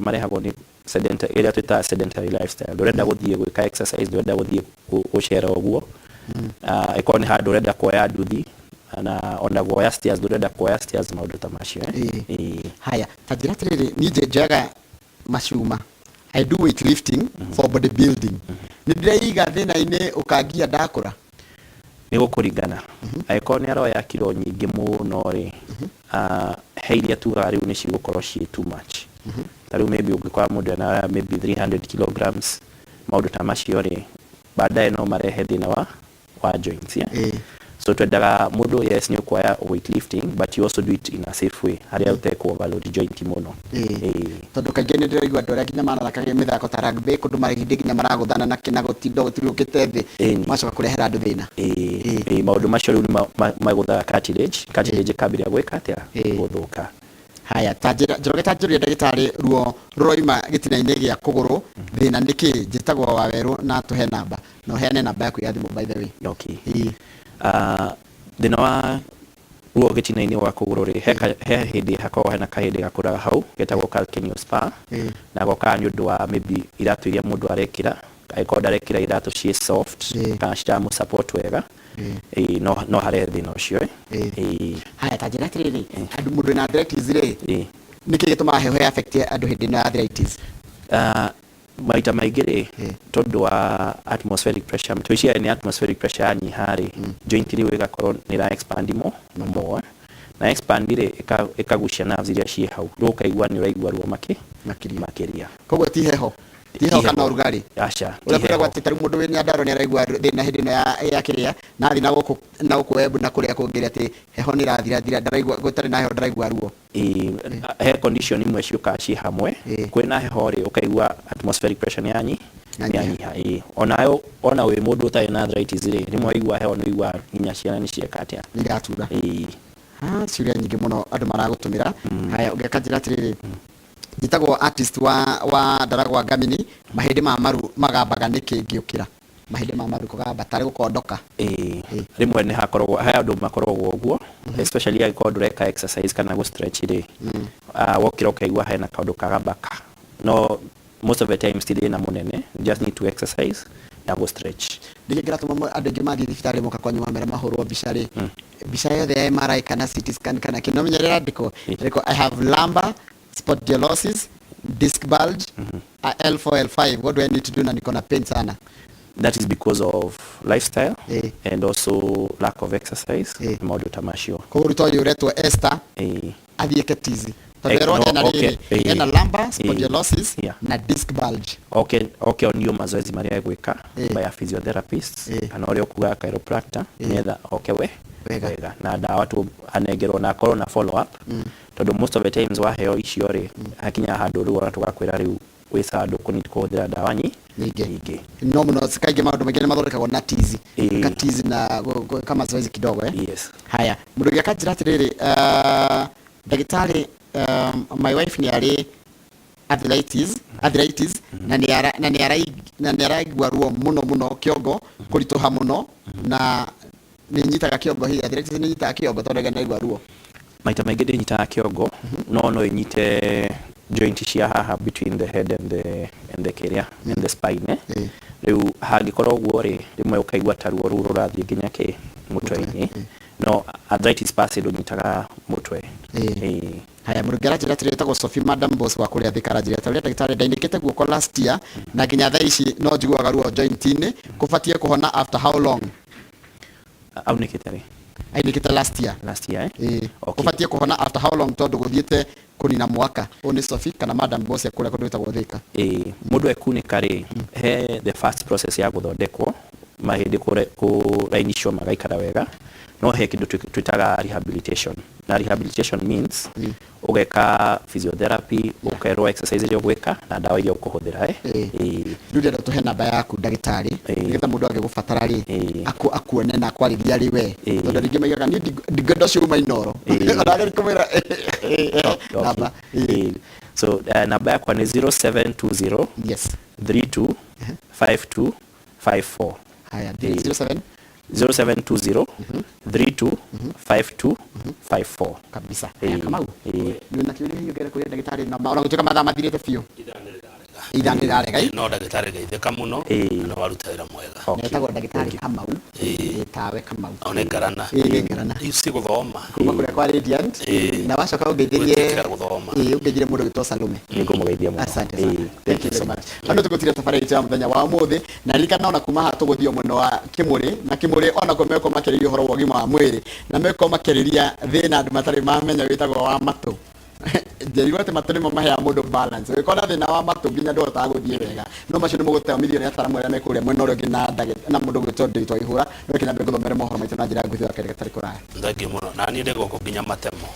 marehagwo ni sedentary lifestyle ndurenda guthie gwika exercise ndurenda guthie gucera uguo iko ni handu urenda kuoya nduthi na ona guoya stairs ndurenda kuoya stairs maundu ta macio haya tajira tiriri ni jejaga mashuma I do weightlifting for bodybuilding ndiraiga thina ine ukagia ndakura ni gukuringana iko ni aroya kilo nyingi muno ri heiria tu ari ni cigukorwo ci too much tariu maybe ungikwa mundu na maybe 300 kilograms maundu ta macio ri baadaye no marehe thina wa joints so twendaga mundu yes ni ukwaya weightlifting but you also do it in a safe way haria uteko overload joint muno tondu kaingĩ nĩ ndĩraigua andũ arĩa nginya marathakagia mĩthako ta rugby kũndũ marahĩndĩ nginya maraguthana na kĩna gũtirũkĩte thĩ macoka kũrehera andũ thĩna maũndũ macio rĩu nĩ magũthaga cartilage ĩkambĩrĩria gwĩka atĩa gũthũka haya Njoroge ta njũria ndagĩtarĩ ruo rũroima gĩtina-inĩ gĩa kũgũrũ thĩna nĩkĩ njĩtagwo Wawerũ na tũhe namba na ũheane namba yaku ya thimũ by the way okay thĩna wa ruo gĩtina-inĩ wa kũgũrũ rĩ he hĩndĩ hakoragwo hena kahĩndĩ gakũraga hau getagwo calcaneus spur na gokaga nĩ ũndũ wa maybe iratũ iria mũndũ arekĩra angĩkorwo ndarekĩra iratũ ciĩ soft kana citamũ support wega no harehe thĩna ũcio haya ta njĩra atĩrĩrĩ andũ mũndũ na arthritis rĩ nĩkĩ gĩtũmaga heho ya affect andũ hĩndĩ ĩno ya arthritis maita maingĩ rĩ tondũ wa atmospheric pressure twĩciria nĩ atmospheric pressure yanyiha rĩ joint rĩu ĩgakorwo nĩ ĩra expand more na expand rĩ ĩkagucia nerves iria ciĩ hau rĩu ũkaigua nĩ ũraigua ruo makĩria koguo ti heho kana ũrugarĩ aca ũrĩa tari mũndũ wĩna ndaro nĩ araigua thĩna hĩndĩ ĩno ya kĩrĩa na thĩ na gũkũ web na kũrĩa kũngĩrĩ atĩ heho nĩ ĩrathira ndaraigua gũtarĩ na heho ndaraigua ruo he condition imwe ciũkaga ciĩ hamwe kwĩna heho rĩ ũkaigua atmospheric pressure nĩ yanyiha ona wĩ mũndũ ũtarĩ na arthritis rĩ rĩmwe waigua heho nĩ ũigua nginya ciana nĩ cieka atĩa nĩ iratura ciũria nyingĩ mũno andũ maragũtũmĩra haya ũngĩaka njĩra atĩrĩrĩ njĩtagwo artist wa Ndaragwa Ngamini mahĩndĩ ma maru magambaga nĩkĩ ngĩũkĩra mahĩndĩ ma maru kũgamba tarĩ gũkondoka rĩmwe nĩ hakoragwo he andũ makoragwo ũguo especially angĩkorwo ndũreka exercise kana gũ stretch rĩ wokĩra ũkaigua hena kaũndũ kagambaka no most of the times ti thĩna mũnene just need to exercise na gũ stretch ndĩngĩratũma andũ aingĩ mathiĩ thibitarĩ moka kwanyu mamera mahũrwo mbica rĩ mbica yothe ya MRI kana CT scan kana kĩnomenyerera ndĩko I have lumbar spondylosis, disc bulge, L4, L5. What do I need to do na niko na pain sana? That is because of lifestyle and also lack of exercise. Maũndũ ta macio. Koguo rĩtwa rĩũretwo Esther athiĩke tizi. Ena lumbar spondylosis na disc bulge. Okay, niyo mazoezi marĩa gwĩka by a physiotherapist kana ũrĩa ũkuaga chiropractor nĩgetha wega na dawa tu anengerwo na akorwo na follow up tondu most of the times waheo icio rĩ hakinya handũ rĩu ona tũgakwĩra rĩu wĩca andũ kũhũthĩra dawa nyingĩ no mũno kaingĩ maũndũ maingĩ nĩ mathondekagwo na tizi tizi na kama zoezi kidogo yes haya mũndũ gĩaka njĩra atĩrĩrĩ ndagĩtarĩ my wife nĩ arĩ arthritis na nĩ araigua ruo mũno kĩongo kũritũha mũno na nĩ nyitaga kĩongo hihi arthritis nĩ nyitaga kĩongo tondũ nĩaigua ruo maita maingĩ ndĩnyitaga kĩongo no ĩnyite joint cia haha between the head and the kĩrĩa and the spine rĩu hangĩkorwo ũguo rĩ rĩmwe ũkaigua ta ruo rũu rũrathiĩ nginya mũtwe-inĩ no arthritis per se ndũnyitaga mũtwe haya mũrũngĩra njĩra atĩrĩ ĩtagwo Sophie Madam Boss wa kũrĩa Thika njĩra atĩrĩ ndagĩtarĩ ndainĩkĩte guoko last year na nginya thaa ici no njiguaga ruo joint-inĩ kũbatiĩ kũhona after how long aunĩkĩte rĩ ainĩkĩte last year kũbatiĩ kũhona after how long tondũ gũthiĩte kũnina mwaka ũũ nĩ Sophie kana Madam Boss kũrĩa kũndũ gwĩtagwo Thika mũndũ ekunĩka rĩ he the first process ya gũthondekwo mahĩndĩ kũrainishwo magaikara wega no he kĩndũ twĩtaga rehabilitation na rehabilitation means ũgeka physiotherapy ũkerwo exercise iria ũgwĩka na ndawa iria ũkũhũthĩra rĩu ndĩrenda tũhe namba yaku ndagĩtarĩ nĩgetha mũndũ angĩgũbatara rĩ akuone na akwarĩria rĩ we tondũ rĩngĩ maigaga niĩ ndingĩenda ciuma inoro onarĩ kũmwĩra namba so namba yakwa nĩ 0720 yes 32 52 54 haya 07 0720 325254 kabisa. Kamau nina kiuria hiyo gere kuria ndagitari na maona gutuka mathaa mathirite biũ ithani rĩrarega no ndagĩtarĩ geithĩka mũno na waruta wĩra mwega netagwo ndagĩtarĩ Kamau tawe Kamau one ngarana si gũthoma kuma kũrĩa kwa Radiant na wacoka ũngeithĩrie ũngeithĩrie mũndũ gĩtwo Salome nĩngũmũgeithia mũno. Asante sana, thank you so much. Ano tũgũtire safari ya mũthenya wa ũmũthĩ na ririkana ona kuma haha tũgũthiĩ mwena wa Kĩmũrĩ na Kĩmũrĩ ona ko meko makĩrĩria ũhoro wa ũgima wa mwĩrĩ na meko makĩrĩria thĩna andũ matarĩ mamenya wĩtagwo wa matũ njeri wote matũ nĩmo maheaga mũndũ balance wĩkona thĩna wa matũ nginya ndũhotaga gũthiĩ wega no macio nĩ mũgũteithio nĩ ataramu arĩa mekũrĩa mwena ũrĩa ũngĩ na mũndũ gwĩtwo Ndĩtwa Ihũra no kinya mbere gũthomera mohoro maitũ na njĩra nguhĩ wa kĩrĩa gatarĩ kũraya. Thengiũ mũno na niĩ ndĩ gũkũ nginya matemo.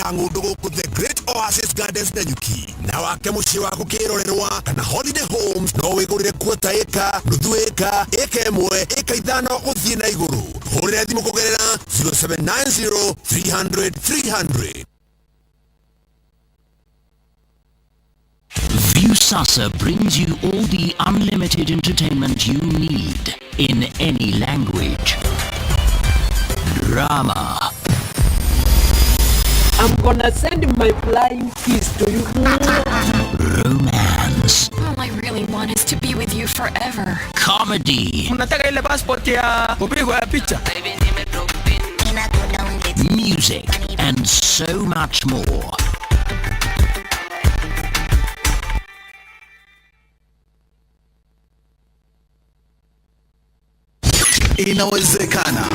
Ng'ũndũ gũkũ The Great Oasis Gardens Nanyuki na wake mũciĩ wa gũkĩrorerwa kana Holiday Homes no wĩgũrĩre kuota ĩka nuthu ĩka ĩka ĩmwe ĩka ithano gũthiĩ na igũrũ hũrĩra thimũ kũgerera 0790 300 300. Viusasa brings you all the unlimited entertainment you need in any language. Drama. I'm gonna send my flying kiss to you. Romance. All I really want is to be with you forever. Comedy. Unataka ile passport ya kupigwa picha. Music and so much more. Inawezekana.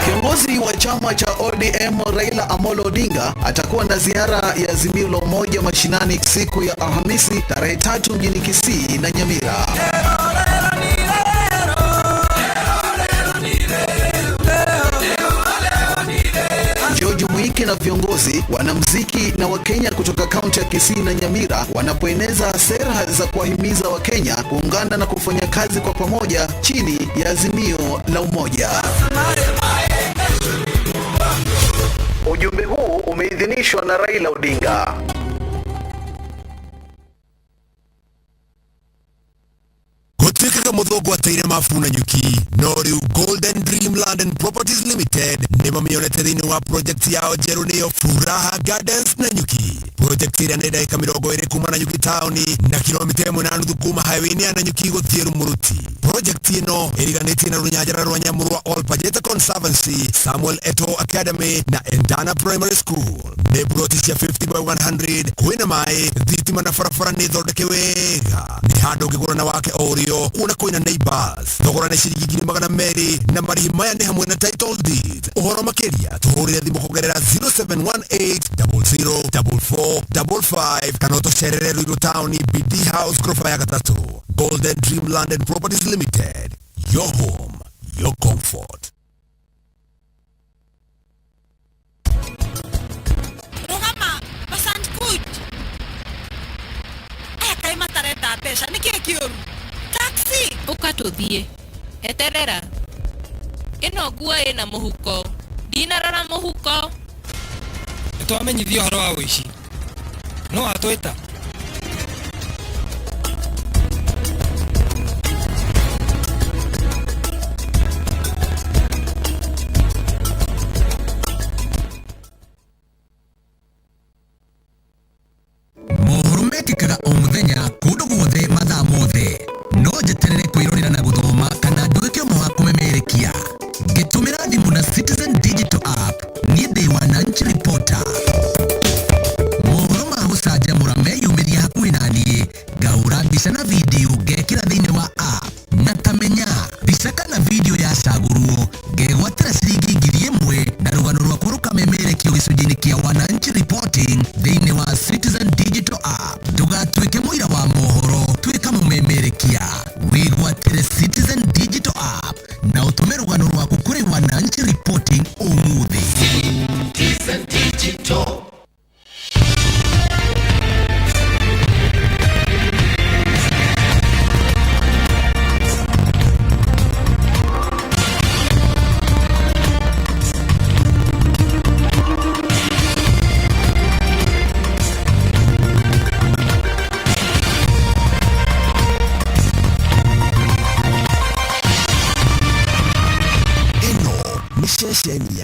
Kiongozi wa chama cha ODM Raila Amolo Odinga atakuwa na ziara ya Azimio la Umoja mashinani siku ya Alhamisi tarehe 3 mjini Kisii na Nyamira. George Muiki na viongozi, wanamuziki na Wakenya kutoka kaunti ya Kisii na Nyamira wanapoeneza sera za kuwahimiza Wakenya kuungana na kufanya kazi kwa pamoja chini ya Azimio la Umoja. Ujumbe huu umeidhinishwa na Raila Odinga. Gũtuĩkaga mũthũngũ ateire mabu Nanyuki no rĩu Golden Dreamland and Properties Limited nĩmamĩonete thĩinĩ wa project yao njerũ nĩyo Furaha Gardens Nanyuki. Project ĩrĩa nĩ ndagĩka 20 kuma Nanyuki town na kilomita 1.5 kuma highway-inĩ ya Nanyuki gũthiĩ Rumuruti. Project ĩno ĩriganĩtie na rũnyanjara rwa nyamũ rwa Olpajeta Conservancy, Samuel Eto'o Academy na Endana Primary School. Nĩ ploti cia 50/100 kwĩna maĩ, thitima na barabara nĩ thondeke wega. Nĩ handũ ũngĩgũra na wake orio kuona kwĩna neighbors. Thogora nĩ ciringi 200 na marĩhi maya nĩ hamwe na title deed. Ũhoro makĩria tũhũrĩre thimũ kũgerera 0718004455 kana ũtũcerere Ruiru Town BD House ghorofa ya 3. Golden Dreamland and Properties Limited, your home, your comfort. Rugama, basant kuj. Kai matareta pesha niki kiuru. Taxi. Ukatuthie. Eterera. Ino gua ina muhuko. Dinarara muhuko. Twamenyithio ũhoro wa ũici. No atwĩta. Mohoromekĩkaga o mũthenya kũndũ guothe mathaa mothe. No njeterere kwĩrorera na gũthoma kana nduĩke ũmwe wa kũmemerekia. Ngĩtũmĩra thimũ na Citizen Digital App niĩ ndĩ Wananchi Reporter. Mohoro ma gũcanjamũra meyumĩria hakuhĩ na niĩ, ngahũra mbica na video ngekĩra thĩinĩ wa app. Na tamenya mbica kana video yacagũrwo ngegwatĩra ciringi 1000 na rũgano rwakwa rũkamemerekio gĩcunjĩ-inĩ kĩa Wananchi Reporting thĩinĩ wa Citizen Digital App. Ndũgatuĩke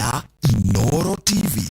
ya Inooro TV.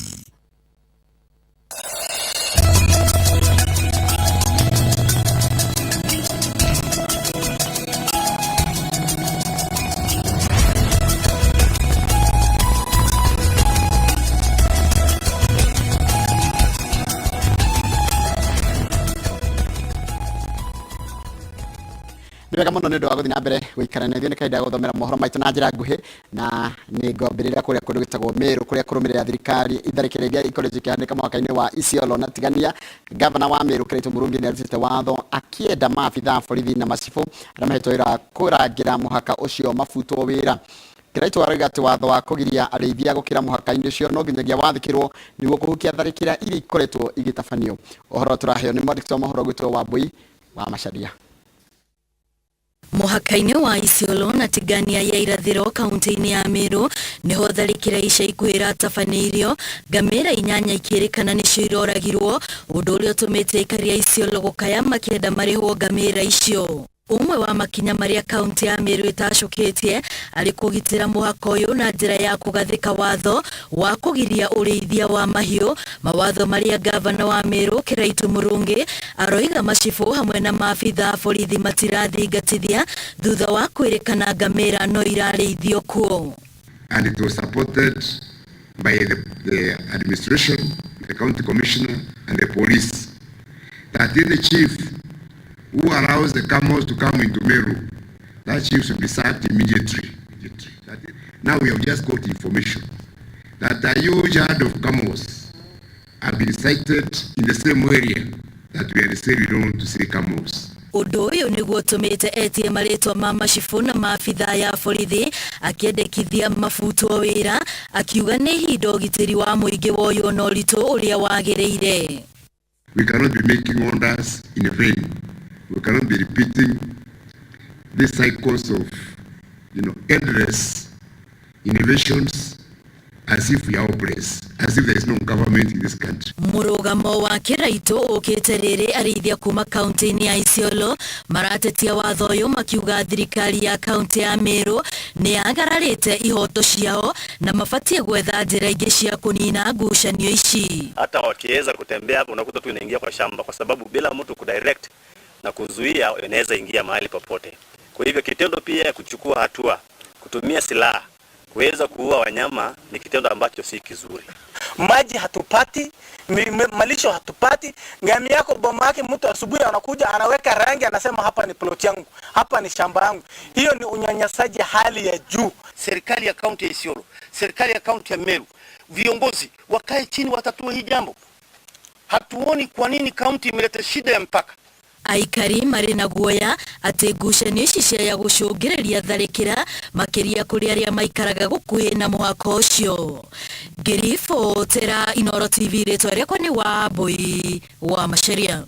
Wega muno nä ndå wa gå thiä na mbere gå ikara na ithuä nä kahinda gå thomera mohoro maitå na njä ra nguhä na nä ngombä rä ra kå rä a kå ndå gä tagwo mä rå kå rä a kå rå mä rä ra thirikari itharä kä rä iria ikoretwo ikä hanä ka mwaka-inä wa Isiolo na tigania. Gavana wa mä rå Kĩraitũ Mũrungi nä arutä te watho akienda maabitha borithi na macibå arä a mahetwo wä ra kå rangä ra må haka å cio mabutwo wä ra. Kĩraitũ arauga atä watho wa kå giria arĩithia gå kä ra må haka-inä å cio no nginyagia wathä rwo nä guo kå hukia tharä kä ra iria ikoretwo igĩtabanio. Ohoro tå raheo nä mwandĩki wa mohoro gwĩtwo Wambui wa Macharia. Mũhaka-inĩ wa Isiolo na Tigania ya irathĩro kaunti-inĩ ya Meru nĩho tharĩkĩra ica ikuhĩ ratabanĩirio, ngamĩra 8 ikĩrĩkana nĩcio iroragirwo, ũndũ ũrĩa ũtũmĩte aikari a Isiolo gũkaya makĩenda marĩhwo ngamĩra icio. Umwe wa makinya maria kaunti ya Meru ĩtacũkĩtie arĩ kũgitĩra mũhaka ũyũ na njĩra ya kũgathĩka watho wa kũgiria ũrĩithia wa mahiũ, mawatho marĩa gavana wa Meru Kĩraitũ Mũrungi aroiga macibũ hamwe na maabitha borithi matirathingatithia thutha wa kwĩrĩkana ngamĩra no irarĩithio kuo. And it was supported by the administration, the county commissioner and the police that any chief who allows the camels to come into Meru, that chief should be sacked immediately. Now we have just got information that a huge herd of camels have been sighted in the same area that we had said we don't want to see camels. Ũndũ ũyũ nĩguo ũtũmĩte etie marĩtwa ma macibũ na maabitha ya borithi akĩendekithia mabutwo wĩra, akiuga nĩ ihinda ũgitĩri wa mũingĩ woywo na ũritũ ũrĩa wagĩrĩire. We cannot be making orders in vain. We cannot be repeating these cycles of, endless innovations as if we are hopeless, as if there is no government in this country. Mũrũgamo wa Kĩraitũ ũkĩte rĩrĩ arĩithia kuma kaunti-inĩ ya Isiolo maratetia watho ũyũ makiuga thirikari ya kaunti ya Meru nĩ yagararĩte ihoto ciao na mabatie gwetha njĩra ingĩ cia kũnina ngucanio ici. Hata wakiweza kutembea hapo unakuta tu inaingia kwa shamba kwa sababu bila mtu kudirect na kuzuia inaweza ingia mahali popote. Kwa hivyo kitendo pia ya kuchukua hatua, kutumia silaha, kuweza kuua wanyama ni kitendo ambacho si kizuri. Maji hatupati, malisho hatupati, ngami yako boma yake mtu asubuhi anakuja anaweka rangi anasema hapa ni plot yangu, hapa ni shamba yangu. Hiyo ni unyanyasaji hali ya juu. Serikali ya kaunti ya Isiolo, serikali ya kaunti ya Meru, viongozi wakae chini watatue hii jambo. Hatuoni kwa nini kaunti imeleta shida ya mpaka. Aikari marĩ na guoya atĩ ngucanio ici cia gũcũngĩrĩria tharĩkĩra makĩria kũrĩ arĩa maikaraga gũkuhĩ na mũhaka ũcio. Ngĩribotera Inooro TV, rĩtwa rĩakwa nĩ Wambui wa Macharia.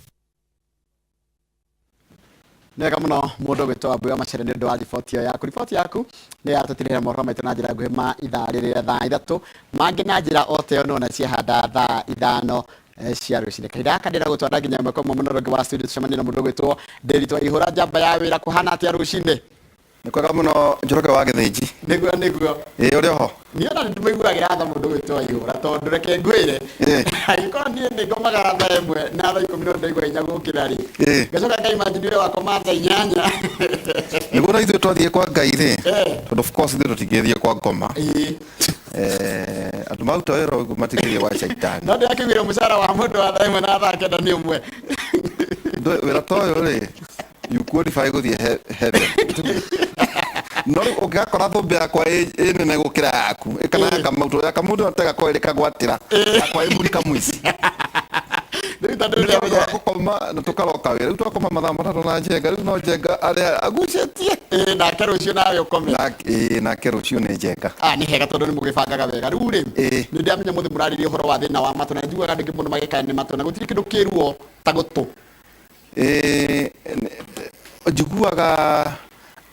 Nega mũno mũndũ gwĩtwo Wambui wa Macharia nĩ ũndũ wa riboti ĩyo yaku. Riboti yaku nĩ yatũtirĩra mohoro maitũ na njĩra nguhĩ ma ithaa rĩrĩa thaa 3 mangĩ na njĩra o ta ĩyo no na ciahanda thaa 5 cia rũcinĩ. Kahinda gaka ndĩra gũtwara nginya mweko ũmwe mũno rũngĩ wa studio tucemanie na mũndũ gwĩtwo Ndĩritũ Waihũra, njamba ya wĩra, kũhana atĩa rũcinĩ? Nĩ kwega mũno Njoroge wa Gĩthĩnji. Nĩguo ũrĩ ho? Niĩ ona nĩndĩmaiguagĩra tha mũndũ gwĩtwo Waihũra tondũ reke ngwĩre angĩkorwo niĩ nĩngomaga thaa 1 na thaa 10 ndaigua hinya gũkĩra rĩ ngacoka ngaimagine ũrĩa wakoma thaa 8 nĩguo na ithuĩ twathiĩ kwa Ngai rĩ tondũ of course ithuĩ tũtingĩthiĩ kwa ngoma andũ maruta wĩra ũguo matingĩthiĩ gwa caitani no ndĩrakĩiguire mũcara wa mũndũ wa thaa 1 na thaa 9 nĩ ũmwe wĩra ta ũyũ rĩ you qualify gũthiĩ heaven no ũngĩakora thũmbĩ yakwa ĩ nene gũkĩra yaku kana ya kamũndũ atega kwa ĩrĩ kagwatĩra yakwa ĩ mũrika mũici gũkoma na tũkaroka wĩra rĩu twakoma mathaa matatũ na njenga rĩu no njenga arĩa agucĩtie nake rũciũ nawe ũkome nake rũciũ nĩ njenga nĩ hega tondũ nĩ mũgĩbangaga wega rĩu rĩ nĩ ndĩramenya mũthĩ mũrarĩria ũhoro wa thĩna wa matũ na njiguaga andũ mũno magĩkaya nĩ matũ na gũtirĩ kĩndũ kĩruo ta gũtũ njiguaga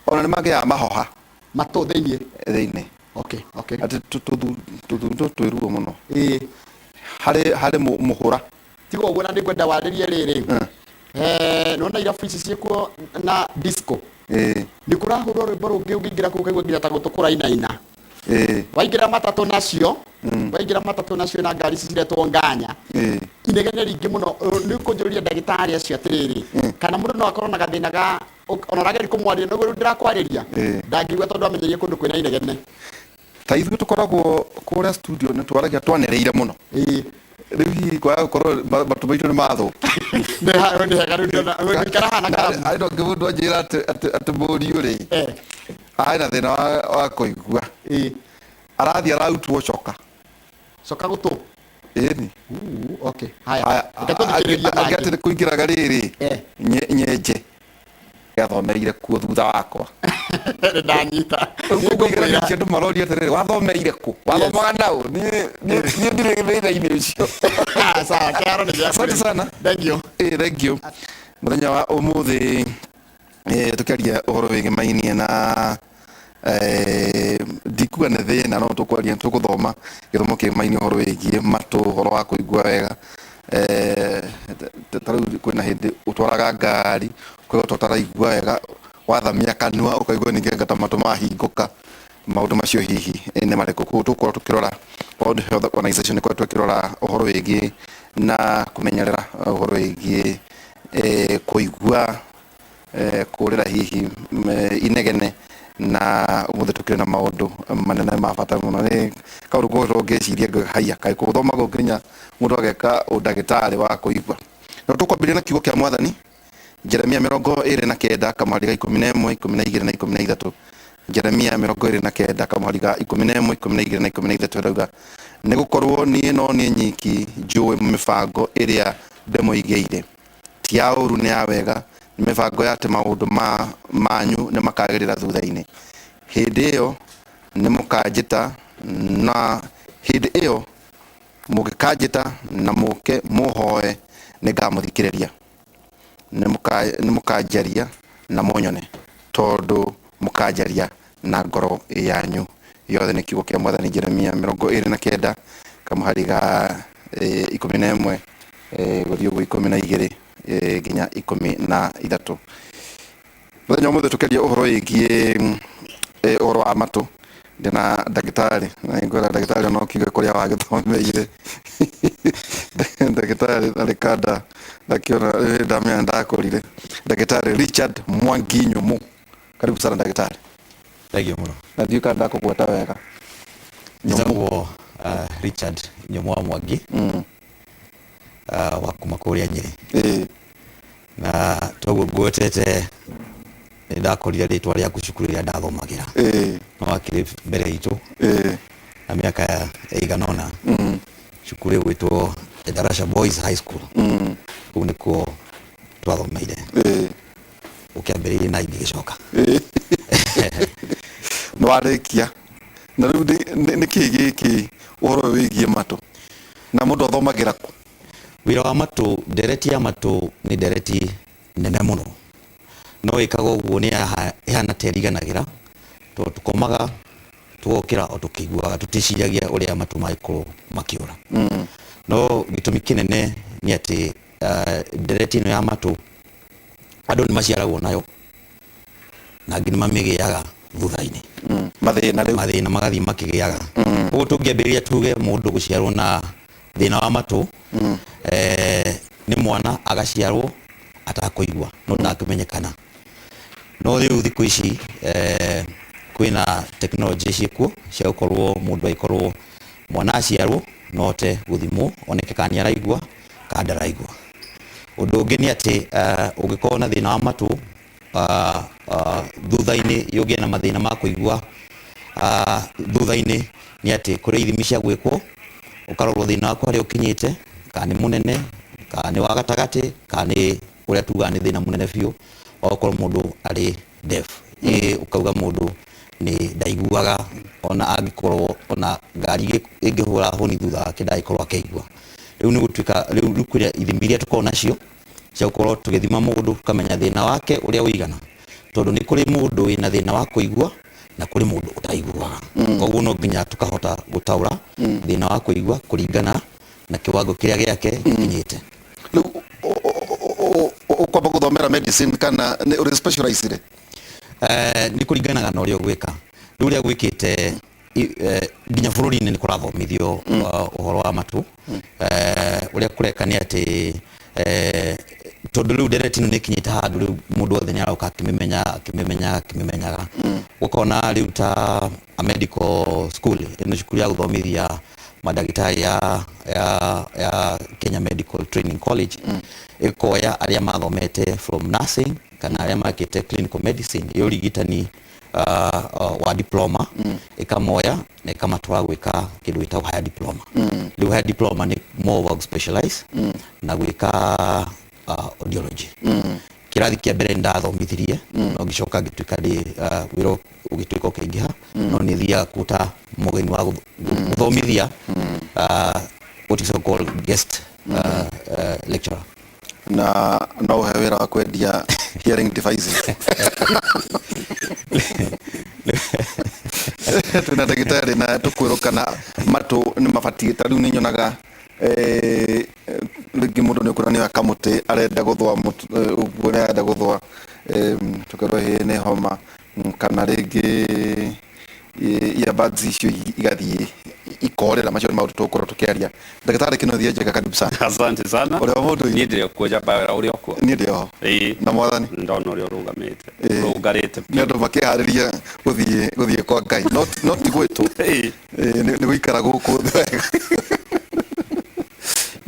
ona nĩ magĩaga mahoha matũ thĩinĩ atĩ tũthundu twĩruo mũno harĩ mũhũra tiga ũguo na nĩngwenda warĩrie rĩrĩ nona irabu ici ciĩkuo na disco nĩ kũrahũrwo rwĩmbo rũngĩ ũngĩingĩra kũu kaigua nginya ta gũtũ kũrainaina waingĩra matatũ nacio waingira matatu nacio na ngari ciretwo nganya inegene ringi muno ni kunjuria ndagitari acio atiriri kana mundu no akorwo na gathina ga onarageri kumwaria no ndirakwariria ndangigwa tondu amenyerie kundu kwina inegene ta ithuĩ tũkoragwo kũrĩa studio nĩ twaragia twanereire mũno rĩu hihi kwaga gũkorwo matũ maitũ nĩ mathũ no ngĩmũndũ anjĩra atĩ mũriũ rĩ arĩ na thĩna wa kũigua arathiĩ ararutwo coka gũtũ ĩni agatĩ kũingĩraga rĩrĩ nyenje gathomeire kuo thutha wakwa ndanyita andũ maroria atĩrĩrĩ wathomeire kũ wathomaga naũ niĩ ndirĩ wĩra-inĩ ũcio asante sana thank you mũthenya wa ũmũthĩ tũkĩaria ũhoro wĩgiĩ mainie na ndikuga nĩ thĩna no tũkwaria tũgũthoma gĩthomo kĩmainie ũhoro wĩgiĩ matũ ũhoro wa kũigua wega tarĩu kwĩna hĩndĩ ũtwaraga ngari kwĩgota ũtaraigua wega wathamia kanua ũkaigua ningĩ ngata matũ mahingũka maũndũ macio hihi nĩ marĩkũ kũu tũkorwo tũkĩrora World Health Organization nĩkorwo tũkĩrora ũhoro wĩgiĩ na kũmenyerera ũhoro wĩgiĩ kũigua kũrĩra hihi inegene na ũmũthĩ tũkĩrĩ na maũndũ manene ma bata mũno nĩ kaũndũ gũkorwo ngĩciria haiya kaĩ gũthoma gũkinya mũndũ ageka ũndagĩtarĩ wa kũigua no tũkwambĩrĩria na kiugo kĩa Mwathani Jeremia 29 kamweri ga 11 12 na 13 Jeremia 29 kamweri ga 11 12 na 13 rauga nĩ gũkorwo niĩ no niĩ nyiki njũĩ mĩbango ĩrĩa ndĩmũigĩire ti ya ũru nĩ ya wega mĩbango ya atĩ maũndũ manyu nĩ makagĩrĩra thutha-inĩ hĩndĩ ĩyo nĩ mũkanjĩta na hĩndĩ ĩyo mũngĩkanjĩta na mũke mũhoe nĩ ngamũthikĩrĩria nĩ mũkanjaria na mũnyone tondũ mũkanjaria na ngoro yanyu yothe nĩ kiugo kĩa Mwathani Jeremia 29 kamũhari ga 11 gũthiĩ ũguo 12 nginya 13 mũthenya ũmũthĩ tũkĩaria ũhoro wĩgiĩ ũhoro wa matũ ndĩna ndagĩtarĩ na ngwĩra ndagĩtarĩ no kiuge kũrĩa wagĩthomeire ndagĩtarĩ Alekanda ndakiona ndamenya ndakũrire ndagĩtarĩ Richard Mwangi Nyũmũ karibu sana ndagĩtarĩ thank you mũno na ndiũ kana ndakũgweta wega njĩtagwo Richard Nyũmũ wa Mwangi wa kuma kũrĩa Nyĩrĩ na toguo ngwetete nĩ ndakorire rĩtwa rĩaku cukuru ĩrĩa ndathomagĩra no akĩrĩ mbere itũ na mĩaka ĩigana ũna cukuru ĩgwĩtwo Endarasha Boys High School kũu nĩkuo twathomeire ũkĩambĩrĩirie na ingĩgĩcoka nĩ warĩkia na rĩu nĩ kĩĩ gĩkĩ ũhoro wĩgiĩ matũ na mũndũ athomagĩra kũ wĩra wa matũ ndereti ya matũ nĩ ndereti nene mũno no ĩkaga ũguo nĩ ĩhana ta ĩriganagĩra tondũ tũkomaga tũgokĩra o tũkĩiguaga tũtĩciragia ũrĩa matũ mangĩkorwo makĩũra no gĩtũmi kĩnene nĩ atĩ ndereti ĩno ya matũ andũ nĩ maciaragwo nayo na angĩ nĩ mamĩgĩaga thutha-inĩ mathĩna magathiĩ makĩgĩaga ũguo tũngĩambĩrĩria tuge mũndũ gũciarwo na thĩna wa matũ nĩ mwana agaciarwo atakũigua no ndakĩmenyekana no rĩu thikũ ici kwĩna tekinoronjĩ ciĩkuo cia gũkorwo mũndũ agĩkorwo mwana aciarwo no ote gũthimwo oneke kana nĩ araigua kana ndaraigua ũndũ ũngĩ nĩ atĩ ũngĩkorwo na thĩna wa matũ thutha-inĩ yũgĩe na mathĩna ma kũigua thutha-inĩ nĩ atĩ kũrĩ ithimi cia gwĩkwo ũkarorwo thĩna waku harĩa ũkinyĩte kana nĩ mũnene kana nĩ wa gatagatĩ kana nĩ ũrĩa tuga nĩ thĩna mũnene biũ okorwo mũndũ arĩ deaf ũkauga mũndũ nĩ ndaiguaga ona angĩkorwo ona ngari ĩngĩhũra honi thutha wake ndangĩkorwo akĩigua rĩu nĩ gũtuĩka rĩu kwĩna ithimi iria tũkoragwo nacio cia gũkorwo tũgĩthima mũndũ tukamenya thĩna wake ũrĩa ũigana tondũ nĩ kũrĩ mũndũ wĩna thĩna wa kũigua na kũrĩ mũndũ ũtaiguaga koguo no nginya tũkahota gũtaũra thĩna wa kũigua kũringana na kĩwango kĩrĩa gĩake gĩkinyĩte ũkwamba gũthomera medicine kana ũrĩ specialized nĩ kũringanaga na ũrĩa ũgwĩka rĩu ũrĩa gwĩkĩte nginya bururi-inĩ nĩ kũrathomithio ũhoro wa matu ũrĩa kũreka nĩ atĩ tondũ rĩu ndereti ĩno nĩ ĩkinyĩte handũ rĩu mũndũ wothe nĩ aroka akĩmĩmenyaga ũkona rĩu ta a medical school ĩno cukuru ya gũthomithia madagĩtarĩ ya Kenya Medical Training College ĩkoya arĩa mathomete from nursing kana arĩa makĩte clinical medicine ũrigitani wa diploma ikamoya na ikamatwara gwĩka kĩndũ gĩtagwo higher diploma rĩu higher diploma nĩ more of specialize na gwĩka audiology kĩrathi kĩa mbere ndathomithirie no ngĩcoka ngĩtuĩka wĩra ũgĩtuĩka ũkĩingĩha no nĩ thiaga kuta mũgeni wa gũthomithia what is called guest lecturer na no he wĩra wa kwendia hearing devices tuna ndagĩtarĩ na tũkwĩrwo kana matũ nĩ mabatiĩ ta rĩu nĩ nyonaga rĩngĩ mũndũ nĩ ũkũra nĩ akamũtĩ arenda gũthwa ũguo nĩ arenda gũthwa tũkerwo nĩ homa kana rĩngĩ earbuds icio igathiĩ ikorera macio nĩ maũndũ tũgũkorwo tũkĩaria ndagĩtarĩ Kĩnũthia Njenga karibu sana. Asante sana. Ũrĩa mũndũ niĩ ndĩrĩ kuoja bara ũrĩa kuo niĩ ndĩ ho na mwathani ndona ũrĩa ũrũgarĩte nĩ andũ makĩharĩria gũthiĩ kwa Ngai no ti gwĩtũ nĩ gũikara gũkũ thĩ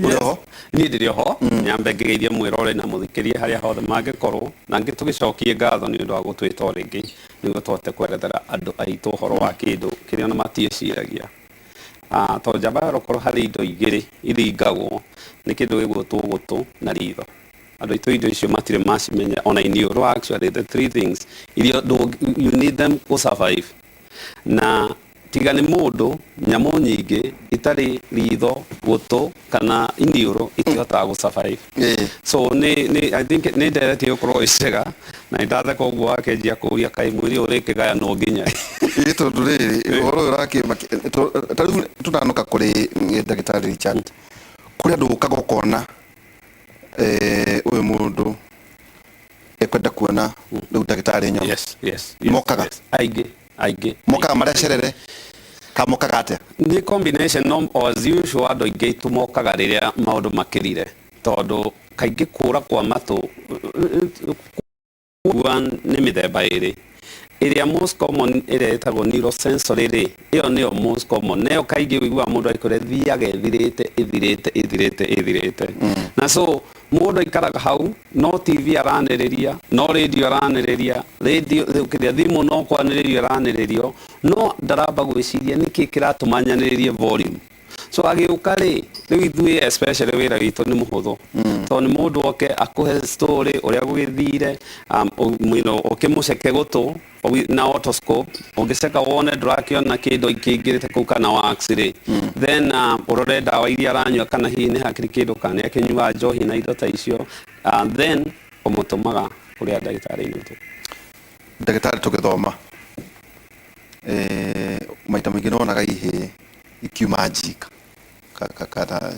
wega niĩ ndĩrĩ ho nyambe ngĩgeithie mwĩrore na mũthikĩrie harĩa hothe mangĩkorwo na ngĩtũgĩcokie ngatho nĩ ũndũ wa gũtwĩta o rĩngĩ nĩguo tũhote kwerethera andũ aitũ ũhoro wa kĩndũ kĩrĩa ona matiĩciragia to njamba gũkorwo harĩ indo igĩrĩ iringagwo nĩ kĩndũ gĩgwĩtwo gũtũ na ritho andũ aitũ indo icio matirĩ macimenya ona iniũrũ actually the three things iria you need them to survive na tiga nĩ mũndũ nyamũ nyingĩ itarĩ ritho gũtũ kana iniũrũ itihotaga gũ-survive so I think nĩ ndereti gũkorwo icega na nĩndatheka ũguo wakenjia kũria kaĩ mwĩrĩ ũrĩkĩgaya no nginya tondũ rĩrĩ ũhoro ũyũ ũrakĩma ta rĩu tũnanũka kũrĩ ndagĩtarĩ Richard kũrĩ andũ ũkaga ũkona ũyũ mũndũ ekwenda kuona rĩu ndagĩtarĩ nyono mokaga aingĩ mokaga marecerere kamokaga atĩa nĩ combination no as usual andũ aingĩ tũmokaga rĩrĩa maũndũ makĩrire tondũ kaingĩ kũra kwa matũ nĩ mĩthemba ĩrĩ ĩrĩa most common ĩrĩa ĩtagwo neurosensory rĩ ĩyo nĩyo most common nayo kaingĩ wĩiguaga mũndũ aikore thiaga ĩthirĩte na so mũndũ aikaraga hau no TV aranĩrĩria no radio aranĩrĩria kĩrĩa thimũ no kwanĩrĩrio aranĩrĩrio no ndaramba gwĩciria nĩkĩ kĩratũma nyanĩrĩrie volume so agĩũka rĩ rĩu ithuĩ especially wĩra witũ nĩ mũhũthũ tondũ nĩ mũndũ oke akũhe story ũrĩa gũgĩthire ũkĩmũceke gũtũ na otoscope ũngĩceka wone ndũrakĩona kĩndũ kĩingĩrĩte kũu kana wax rĩ then ũrore ndawa iria aranyua kana hihi nĩ hakĩrĩ kĩndũ kana akĩnyua njohi na indo ta icio then ũmũtũmaga kũrĩa ndagĩtarĩ-inĩ witũ ndagĩtarĩ tũgĩthoma maita maingĩ nĩwonaga ihĩ ikiuma njika kana